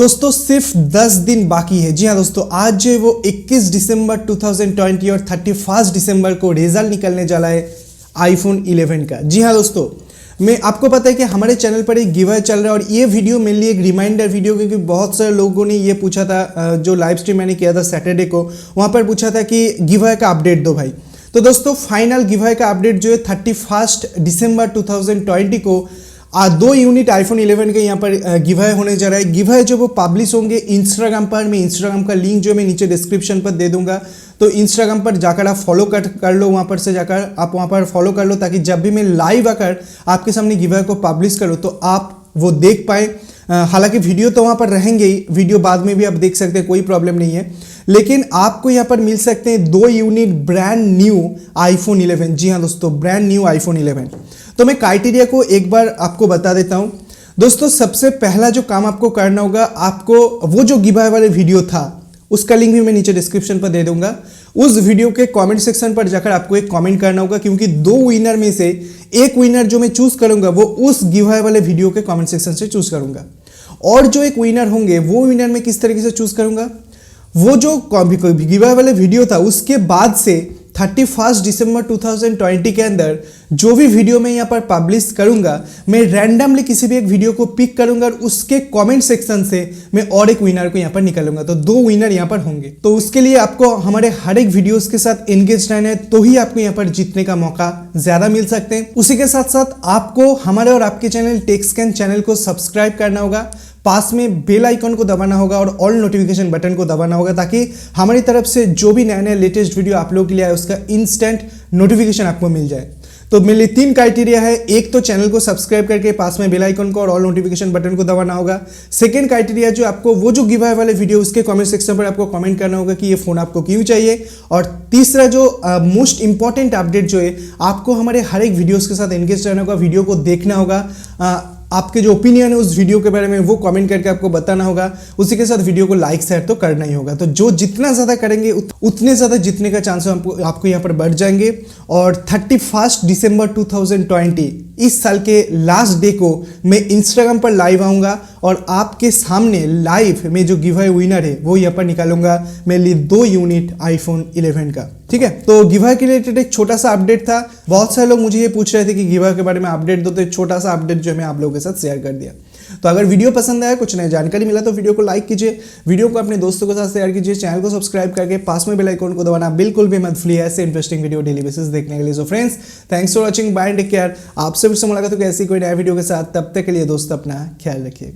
दोस्तों सिर्फ 10 दिन बाकी है। जी हाँ दोस्तों, आज जो है वो 21 दिसंबर 2020 और 31 दिसंबर को रिजल्ट निकलने जा रहा है आईफोन 11 का। जी हाँ दोस्तों, मैं आपको पता है कि हमारे चैनल पर एक गिव अवे चल रहा है और ये वीडियो मेरे लिए एक रिमाइंडर वीडियो, क्योंकि बहुत सारे लोगों ने ये पूछा था, जो लाइव स्ट्रीम मैंने किया था सैटरडे को, वहाँ पर पूछा था कि गिव अवे का अपडेट दो भाई। तो दोस्तों फाइनल गिव अवे का अपडेट जो है 31 दिसंबर 2020 को 2 यूनिट आईफोन 11 के यहाँ पर गिव अवे होने जा रहा है। गिव अवे जो वो पब्लिश होंगे इंस्टाग्राम पर। मैं इंस्टाग्राम का लिंक जो मैं नीचे डिस्क्रिप्शन पर दे दूंगा, तो इंस्टाग्राम पर जाकर आप फॉलो कर लो। वहाँ पर से जाकर आप वहाँ पर फॉलो कर लो, ताकि जब भी मैं लाइव आकर आपके सामने गिव अवे को पब्लिश करूँ तो आप वो देख पाएँ। हालांकि वीडियो तो वहाँ पर रहेंगे ही, वीडियो बाद में भी आप देख सकते हैं, कोई प्रॉब्लम नहीं है, लेकिन आपको यहाँ पर मिल सकते हैं 2 यूनिट ब्रांड न्यू आईफोन 11। जी हाँ दोस्तों, ब्रांड न्यू आईफोन 11। तो मैं क्राइटेरिया को एक बार आपको बता देता हूँ। दोस्तों सबसे पहला जो काम आपको करना होगा, आपको वो जो गिव अवे वाले वीडियो था उसका लिंक भी मैं नीचे डिस्क्रिप्शन पर दे दूंगा। उस वीडियो के कमेंट सेक्शन पर जाकर आपको एक कमेंट करना होगा, क्योंकि 2 विनर में से एक विनर जो मैं चूज करूंगा वो उस गिव अवे वाले वीडियो के कमेंट सेक्शन से चूज करूंगा। और जो एक विनर होंगे वो विनर मैं किस तरीके से चूज करूंगा, वो जो गिव अवे वाले वीडियो था उसके बाद से 31 दिसंबर 2020 के अंदर जो भी वीडियो मैं यहाँ पर पब्लिश करूंगा, मैं रैंडमली किसी भी एक वीडियो को पिक करूंगा और उसके कमेंट सेक्शन से मैं और एक विनर को यहाँ पर निकालूंगा। तो 2 विनर यहाँ पर होंगे। तो उसके लिए आपको हमारे हर एक वीडियोस के साथ एंगेज रहना है, तो ही आपको यहाँ पर जीतने का मौका ज्यादा मिल सकते हैं। उसी के साथ साथ आपको हमारे और आपके चैनल टेक्सकैन चैनल को सब्सक्राइब करना होगा, पास में बेल आइकन को दबाना होगा और ऑल नोटिफिकेशन बटन को दबाना होगा, ताकि हमारी तरफ से जो भी नया नया लेटेस्ट वीडियो आप लोगों के लिए आए उसका इंस्टेंट नोटिफिकेशन आपको मिल जाए। तो मेरे लिए 3 क्राइटेरिया है। एक तो चैनल को सब्सक्राइब करके पास में बेल आइकन को और ऑल नोटिफिकेशन बटन को दबाना होगा। सेकंड क्राइटेरिया जो आपको वो जो गिव अवे वाले वीडियो उसके कमेंट सेक्शन पर आपको कमेंट करना होगा कि ये फोन आपको क्यों चाहिए। और तीसरा जो मोस्ट इंपॉर्टेंट अपडेट जो है, आपको हमारे हर एक वीडियोस के साथ एंगेज रहना होगा, वीडियो को देखना होगा, आपके जो ओपिनियन है उस वीडियो के बारे में वो कमेंट करके आपको बताना होगा। उसी के साथ वीडियो को लाइक शेयर तो करना ही होगा। तो जो जितना ज़्यादा करेंगे उतने ज़्यादा जीतने का चांस आपको यहाँ पर बढ़ जाएंगे। और 31 दिसंबर 2020 इस साल के लास्ट डे को मैं इंस्टाग्राम पर लाइव आऊँगा और आपके सामने लाइव में जो गिव अवे विनर है वो यहाँ पर निकालूंगा मेरे लिए 2 यूनिट आईफोन 11 का। ठीक है, तो गिव अवे के रिलेटेड एक छोटा सा अपडेट था। बहुत सारे लोग मुझे ये पूछ रहे थे कि गिव अवे के बारे में अपडेट दो, तो एक छोटा सा अपडेट जो मैं आप लोगों के साथ शेयर कर दिया। तो अगर वीडियो पसंद आया, कुछ नई जानकारी मिला, तो वीडियो को लाइक कीजिए, वीडियो को अपने दोस्तों के साथ शेयर कीजिए, चैनल को सब्सक्राइब करके पास में बेल आइकन को दबाना बिल्कुल भी मत भूलिए ऐसे इंटरेस्टिंग वीडियो डेली बेसिस देखने के लिए। So friends, thanks for watching, bye, take care. आपसे फिर से मुलाकात होगी ऐसी कोई नया वीडियो के साथ। तब तक के लिए दोस्तों अपना ख्याल रखिएगा।